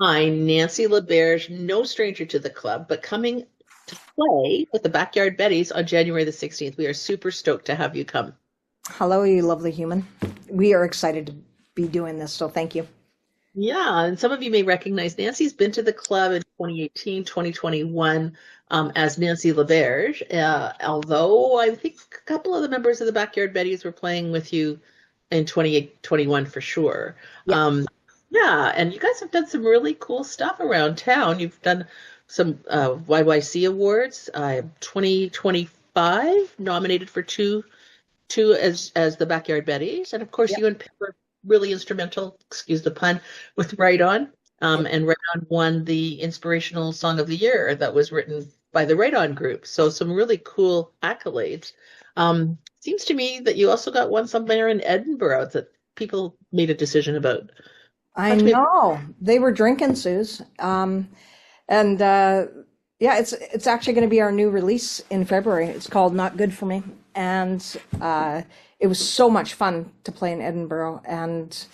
Hi, Nancy LaBerge, no stranger to the club, but coming to play with the Backyard Betties on January the 16th. We are super stoked to have you come. Hello, you lovely human. We are excited to be doing this, so thank you. Yeah, and some of you may recognize Nancy's been to the club in 2018, 2021 as Nancy LaBerge, although I think a couple of the members of the Backyard Betties were playing with you in 2021 for sure. Yeah. Yeah, and you guys have done some really cool stuff around town. You've done some YYC awards, 2025 nominated for two as the Backyard Betties, and of course Yeah. you and Pip were really instrumental, excuse the pun, with WriteOn. And WriteOn won the inspirational song of the year that was written by the WriteOn group. So some really cool accolades. Seems to me that you also got one somewhere in Edinburgh that people made a decision about. I Talk to me. know they were drinking, Suze. And yeah, it's actually going to be our new release in February. It's called "Not Good for Me," and it was so much fun to play in Edinburgh, and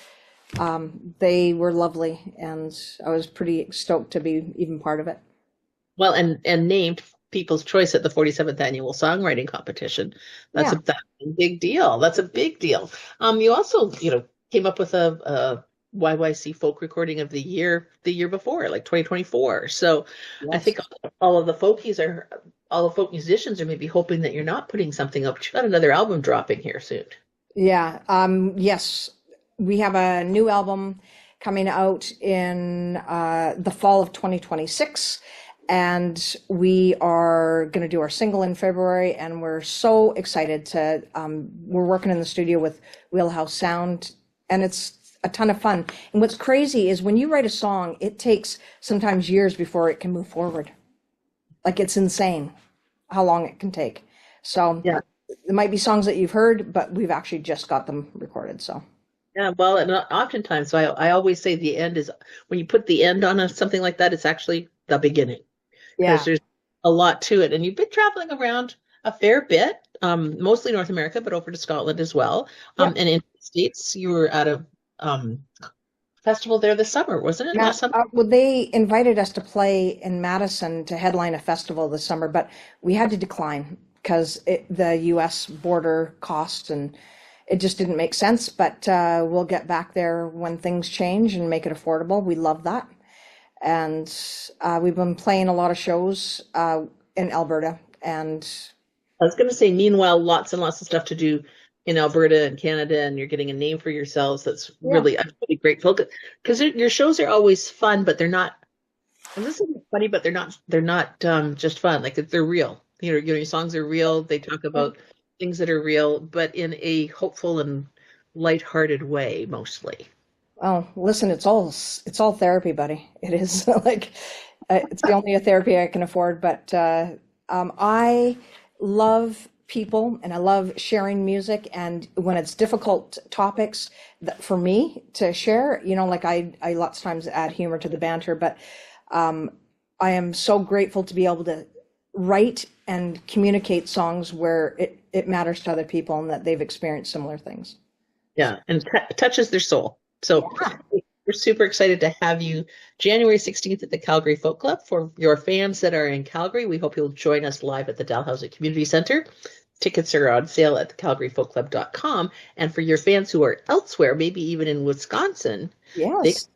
they were lovely, and I was pretty stoked to be even part of it. Well, and named People's Choice at the 47th annual songwriting competition. Yeah. That's a big deal. That's a big deal. You also, came up with a YYC folk recording of the year before, like 2024. So I Yes. think all the folk musicians are maybe hoping that you're not putting something up. But you got another album dropping here soon. Yeah. Yes, we have a new album coming out in the fall of 2026, and we are going to do our single in February, and we're so excited to. We're working in the studio with Wheelhouse Sound, and it's a ton of fun. And what's crazy is when you write a song, it takes sometimes years before it can move forward. Like it's insane how long it can take. So Yeah. there might be songs that you've heard, but we've actually just got them recorded. So Yeah, well, and oftentimes, so I always say the end is when you put the end on something like that, it's actually the beginning because yeah, there's a lot to it. And you've been traveling around a fair bit, mostly North America, but over to Scotland as well. yep, And in the States, you were at a festival there this summer, wasn't it? yeah. Last summer? Well, they invited us to play in Madison to headline a festival this summer, but we had to decline because the U.S. border costs and it just didn't make sense. But we'll get back there when things change and make it affordable. We love that, and we've been playing a lot of shows in Alberta, and I was going to say, meanwhile, lots and lots of stuff to do in Alberta and Canada, and you're getting a name for yourselves. yeah, I'm really grateful because your shows are always fun, but they're not. And this isn't funny, but they're not just fun. Like they're real. Your songs are real. They talk about things that are real, but in a hopeful and lighthearted way, mostly. oh, listen, it's all therapy, buddy. It is like it's the only therapy I can afford. But I love people and I love sharing music. And when it's difficult topics that for me to share, like I lots of times add humor to the banter, but I am so grateful to be able to write and communicate songs where it matters to other people and that they've experienced similar things. Yeah, and touches their soul. So Yeah. we're super excited to have you January 16th at the Calgary Folk Club. For your fans that are in Calgary, we hope you'll join us live at the Dalhousie Community Center. Tickets are on sale at thecalgaryfolkclub.com. And for your fans who are elsewhere, maybe even in Wisconsin, they Yes.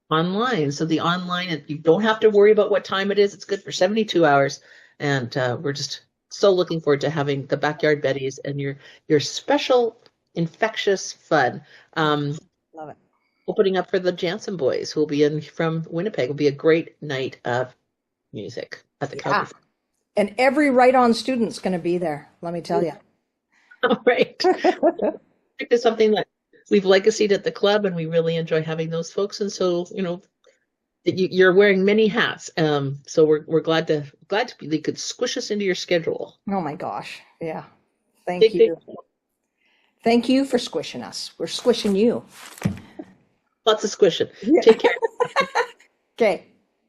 online. So the online, you don't have to worry about what time it is. It's good for 72 hours. And we're just so looking forward to having the Backyard Betties and your special infectious fun. Love it. Opening up for the Jansen boys who will be in from Winnipeg. Will be a great night of music at the Yeah. Calgary. And every write-on student's going to be there, let me tell you. All right. It's something that we've legacied at the club and we really enjoy having those folks. And so, that you're wearing many hats. So we're glad to be, they could squish us into your schedule. Oh my gosh. Yeah. Thank Big, big, you. Thank you for squishing us. We're squishing you. lots of squishing. Yeah. Take care. Okay.